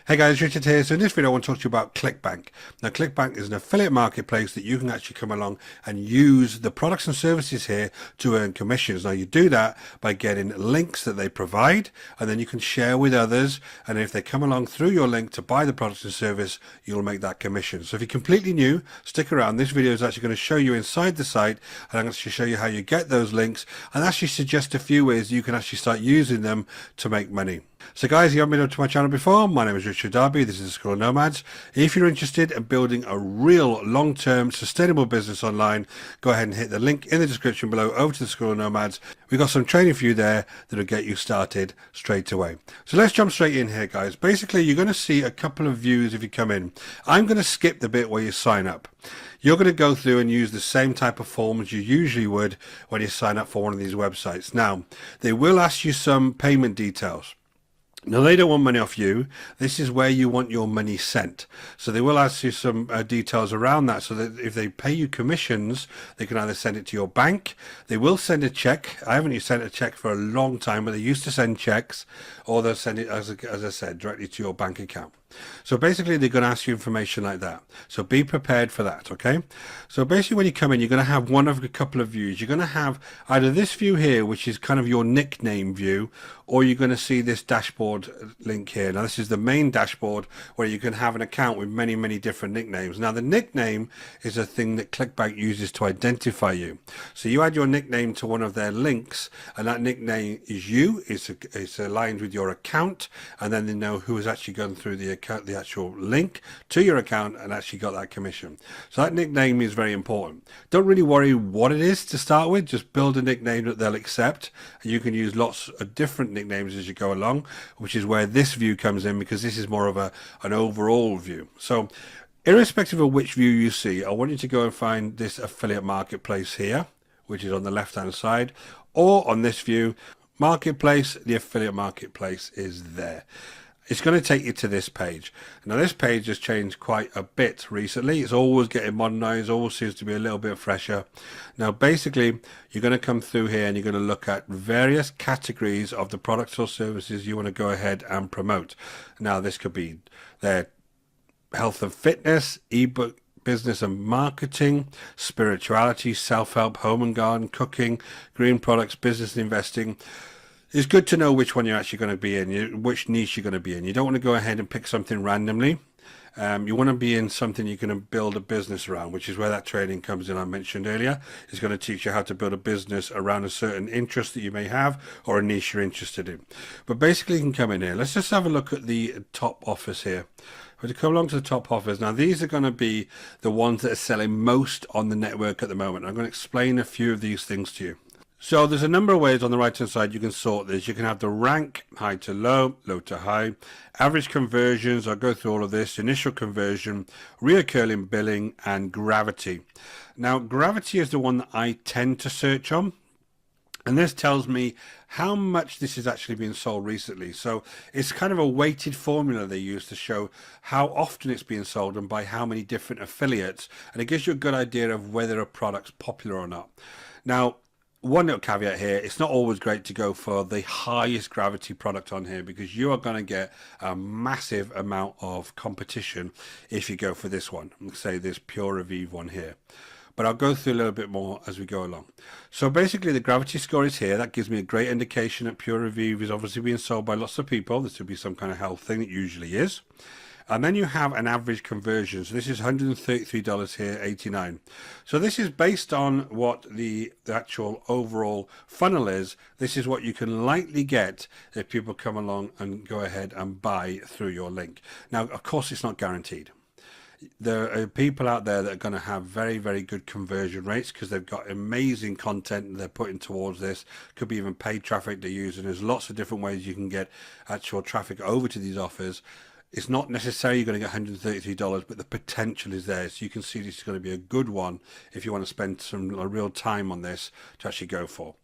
Hey guys, Richard here. So in this video I want to talk to you about ClickBank. Now ClickBank is an affiliate marketplace that you can actually come along and use the products and services here to earn commissions. Now you do that by getting links that they provide, and then you can share with others, and if they come along through your link to buy the products and service, you'll make that commission. So if you're completely new, stick around. This video is actually going to show you inside the site, and I'm going to show you how you get those links and actually suggest a few ways you can actually start using them to make money. So guys, you haven't been up to my channel before, my name is Richard Darby, this is the School of Nomads. If you're interested in building a real long-term sustainable business online, go ahead and hit the link in the description below over to the School of Nomads. We've got some training for you there that'll get you started straight away. So let's jump straight in here guys. Basically you're going to see a couple of views if you come in. I'm going to skip the bit where you sign up. You're going to go through and use the same type of forms you usually would when you sign up for one of these websites. Now, they will ask you some payment details. Now, they don't want money off you. This is where you want your money sent. So they will ask you some details around that so that if they pay you commissions, they can either send it to your bank. They will send a check. I haven't sent a check for a long time, but they used to send checks, or they'll send it, as I said, directly to your bank account. So basically they're going to ask you information like that. So be prepared for that, okay? So basically when you come in, you're going to have one of a couple of views. You're going to have either this view here, which is kind of your nickname view, or you're going to see this dashboard link here. Now this is the main dashboard where you can have an account with many, many different nicknames. Now the nickname is a thing that ClickBank uses to identify you. So you add your nickname to one of their links, and that nickname is you. It's aligned with your account, and then they know who has actually gone through the account, the actual link to your account, and actually got that commission. So that nickname is very important. Don't really worry what it is to start with. Just build a nickname that they'll accept, and you can use lots of different nicknames as you go along, which is where this view comes in, because this is more of an overall view. So irrespective of which view you see, I want you to go and find this affiliate marketplace here, which is on the left hand side, or on this view marketplace. The affiliate marketplace is there. It's going to take you to this page. Now this page has changed quite a bit recently. It's always getting modernized, always seems to be a little bit fresher. Now basically you're going to come through here and you're going to look at various categories of the products or services you want to go ahead and promote. Now this could be their health and fitness, ebook, business and marketing, spirituality, self-help, home and garden, cooking, green products, business and investing. It's good to know which one you're actually going to be in, which niche you're going to be in. You don't want to go ahead and pick something randomly. You want to be in something you can build a business around, which is where that training comes in I mentioned earlier. It's going to teach you how to build a business around a certain interest that you may have, or a niche you're interested in. But basically you can come in here. Let's just have a look at the top offers here. We're to come along to the top offers. Now these are going to be the ones that are selling most on the network at the moment. I'm going to explain a few of these things to you. So there's a number of ways on the right hand side you can sort this. You can have the rank, high to low, low to high, average conversions, I'll go through all of this, initial conversion, reoccurring billing, and gravity. Now gravity is the one that I tend to search on, and this tells me how much this is actually being sold recently. So it's kind of a weighted formula they use to show how often it's being sold and by how many different affiliates, and it gives you a good idea of whether a product's popular or not. Now one little caveat here, it's not always great to go for the highest gravity product on here, because you are going to get a massive amount of competition if you go for this one. Let's say this Pure Revive one here. But I'll go through a little bit more as we go along. So basically the gravity score is here. That gives me a great indication that Pure Revive is obviously being sold by lots of people. This would be some kind of health thing. It usually is. And then you have an average conversion. So this is $133 here, 89. So this is based on what the actual overall funnel is. This is what you can likely get if people come along and go ahead and buy through your link. Now, of course, it's not guaranteed. There are people out there that are going to have very, very good conversion rates because they've got amazing content they're putting towards this. Could be even paid traffic they're using. There's lots of different ways you can get actual traffic over to these offers. It's not necessarily you're going to get $133, but the potential is there. So you can see this is going to be a good one if you want to spend some real time on this to actually go for.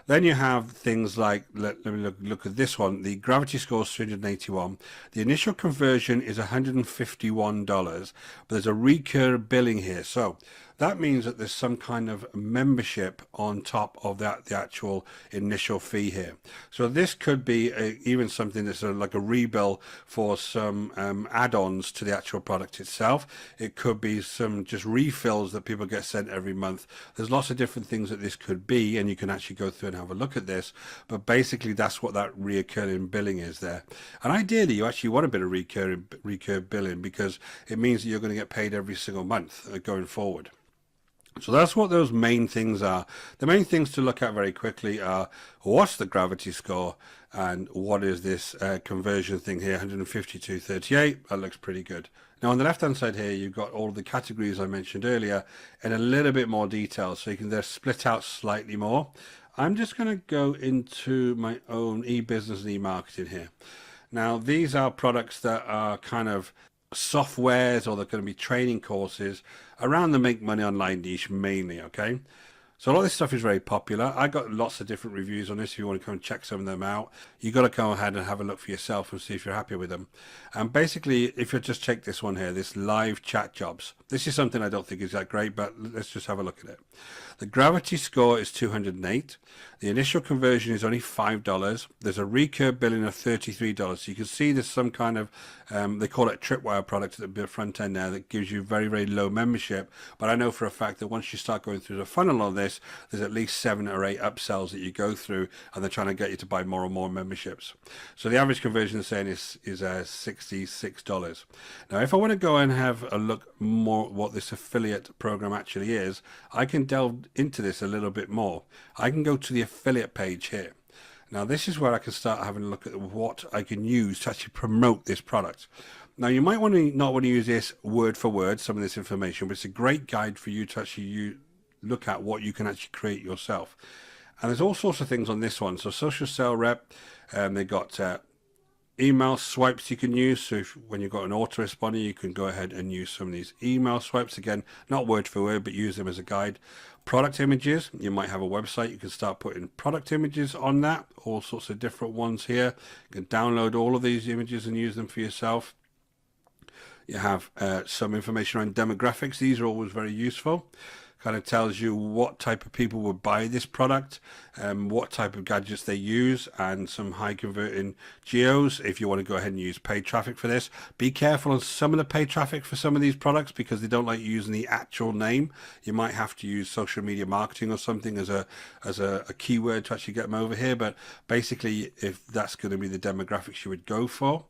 Then you have things like, let me look at this one. The gravity score is 381. The initial conversion is $151, but there's a recur billing here. So that means that there's some kind of membership on top of that, the actual initial fee here. So this could be even something that's like a rebill for some add-ons to the actual product itself. It could be some just refills that people get sent every month. There's lots of different things that this could be, and you can actually go through and have a look at this. But basically, that's what that reoccurring billing is there. And ideally, you actually want a bit of recurring billing, because it means that you're going to get paid every single month going forward. So that's what those main things are. The main things to look at very quickly are, what's the gravity score, and what is this conversion thing here, 152.38. That looks pretty good. Now on the left hand side here, you've got all the categories I mentioned earlier in a little bit more detail, so you can they're split out slightly more. I'm just going to go into my own e-business and e-marketing here. Now these are products that are kind of softwares, or they're going to be training courses around the make money online niche mainly. Okay, so a lot of this stuff is very popular. I got lots of different reviews on this. If you want to come and check some of them out, you got to go ahead and have a look for yourself and see if you're happy with them. And basically, if you just check this one here, this live chat jobs, this is something I don't think is that great, but let's just have a look at it. The gravity score is 208. The initial conversion is only $5. There's a recurve billing of $33. So you can see there's some kind of, they call it tripwire product at the front end there that gives you very, very low membership. But I know for a fact that once you start going through the funnel on this, there's at least 7 or 8 upsells that you go through, and they're trying to get you to buy more and more memberships. So the average conversion they're saying is $66. Now, if I want to go and have a look more what this affiliate program actually is, I can delve into this a little bit more. I can go to the affiliate page here. Now this is where I can start having a look at what I can use to actually promote this product. Now you might not want to use this word for word, some of this information, but it's a great guide for you to actually look at what you can actually create yourself. And there's all sorts of things on this one. So social sale rep, they got email swipes you can use. So when you've got an autoresponder, you can go ahead and use some of these email swipes. Again, not word for word, but use them as a guide. Product images, you might have a website, you can start putting product images on that, all sorts of different ones here. You can download all of these images and use them for yourself. You have some information around demographics. These are always very useful. Kind of tells you what type of people would buy this product, what type of gadgets they use, and some high converting geos if you want to go ahead and use paid traffic for this. Be careful on some of the paid traffic for some of these products, because they don't like using the actual name. You might have to use social media marketing or something as a keyword to actually get them over here, but basically if that's going to be the demographics you would go for.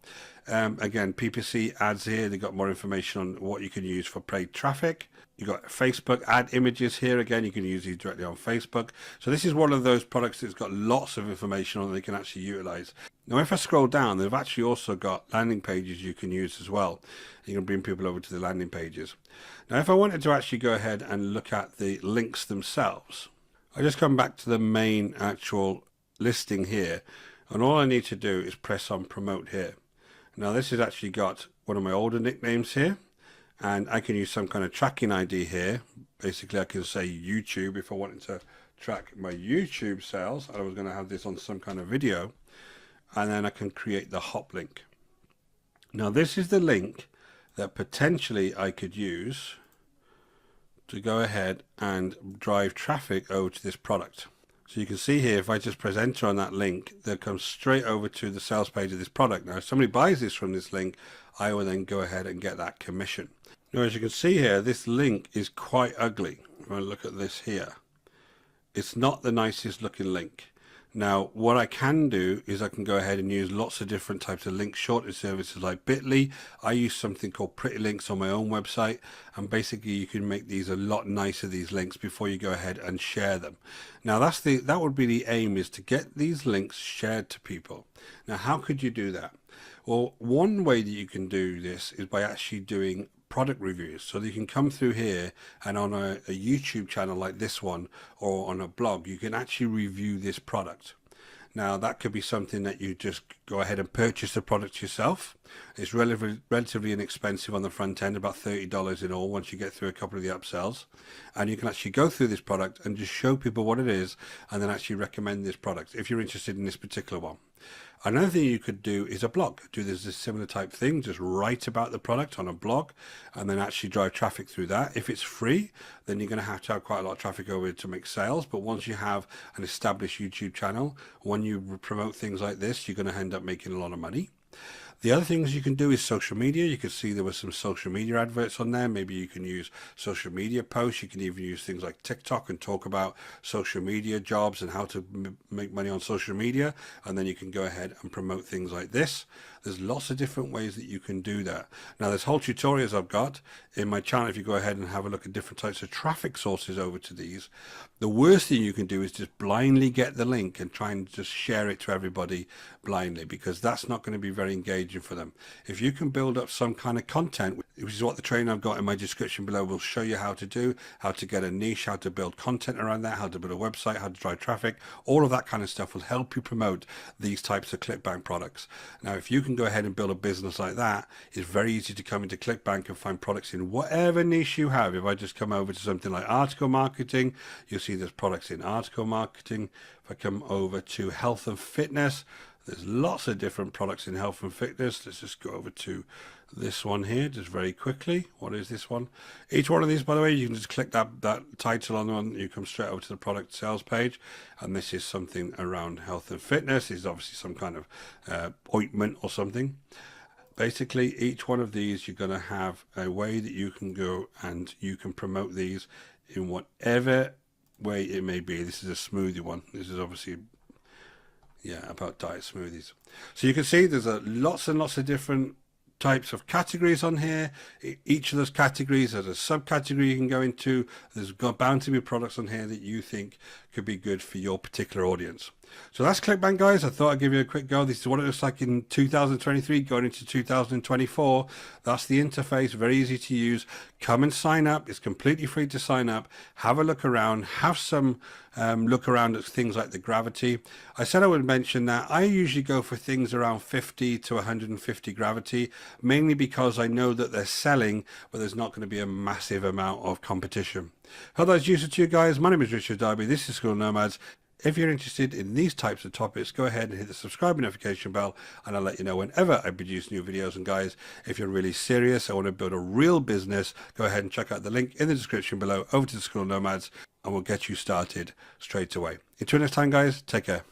Again, PPC ads here, they've got more information on what you can use for paid traffic. You've got Facebook ad images here. Again, you can use these directly on Facebook. So this is one of those products that's got lots of information on that you can actually utilize. Now, if I scroll down, they've actually also got landing pages you can use as well. You can bring people over to the landing pages. Now, if I wanted to actually go ahead and look at the links themselves, I just come back to the main actual listing here. And all I need to do is press on promote here. Now, this has actually got one of my older nicknames here. And I can use some kind of tracking ID here. Basically, I can say YouTube if I wanted to track my YouTube sales. I was going to have this on some kind of video. And then I can create the hop link. Now, this is the link that potentially I could use to go ahead and drive traffic over to this product. So you can see here, if I just press enter on that link, they'll come straight over to the sales page of this product. Now, if somebody buys this from this link, I will then go ahead and get that commission. Now, as you can see here, this link is quite ugly. If I look at this here, it's not the nicest looking link. Now, what I can do is I can go ahead and use lots of different types of link shortening services like Bitly. I use something called Pretty Links on my own website, and basically you can make these a lot nicer, these links, before you go ahead and share them. Now, that would be the aim, is to get these links shared to people. Now, how could you do that? Well, one way that you can do this is by actually doing product reviews. So you can come through here, and on a YouTube channel like this one, or on a blog, you can actually review this product. Now, that could be something that you just go ahead and purchase the product yourself. It's relatively inexpensive on the front end, about $30 in all once you get through a couple of the upsells. And you can actually go through this product and just show people what it is, and then actually recommend this product if you're interested in this particular one. Another thing you could do is a blog. Do this similar type thing, just write about the product on a blog and then actually drive traffic through that. If it's free, then you're going to have quite a lot of traffic over it to make sales. But once you have an established YouTube channel, when you promote things like this, you're going to end up making a lot of money. The other things you can do is social media. You can see there were some social media adverts on there. Maybe you can use social media posts. You can even use things like TikTok and talk about social media jobs and how to make money on social media. And then you can go ahead and promote things like this. There's lots of different ways that you can do that. Now, there's whole tutorials I've got in my channel. If you go ahead and have a look at different types of traffic sources over to these, the worst thing you can do is just blindly get the link and try and just share it to everybody blindly, because that's not going to be very engaging for them. If you can build up some kind of content, which is what the training I've got in my description below will show you how to do, how to get a niche, how to build content around that, how to build a website, how to drive traffic, all of that kind of stuff will help you promote these types of ClickBank products. Now, if you can go ahead and build a business like that, it's very easy to come into ClickBank and find products in whatever niche you have. If I just come over to something like article marketing, you'll see there's products in article marketing. If I come over to health and fitness, there's lots of different products in health and fitness. Let's just go over to this one here just very quickly. What is this one? Each one of these, by the way, you can just click that title on one. You come straight over to the product sales page. And this is something around health and fitness. This is obviously some kind of ointment or something. Basically, each one of these, you're going to have a way that you can go and you can promote these in whatever way it may be. This is a smoothie one. This is obviously, yeah, about diet smoothies. So you can see there's lots and lots of different types of categories on here. Each of those categories has a subcategory you can go into. There's bound to be products on here that you think could be good for your particular audience. So that's ClickBank, guys. I thought I'd give you a quick go. This is what it looks like in 2023 going into 2024. That's the interface, very easy to use. Come and sign up. It's completely free to sign up. Have a look around. Have some look around at things like the gravity. I said I would mention that I usually go for things around 50 to 150 gravity, mainly because I know that they're selling, but there's not going to be a massive amount of competition. Hope that's useful to you guys. My name is Richard Darby. This is School Nomads. If you're interested in these types of topics, go ahead and hit the subscribe notification bell and I'll let you know whenever I produce new videos. And guys, if you're really serious, I want to build a real business, go ahead and check out the link in the description below over to the School Nomads and we'll get you started straight away. Until next time, guys, take care.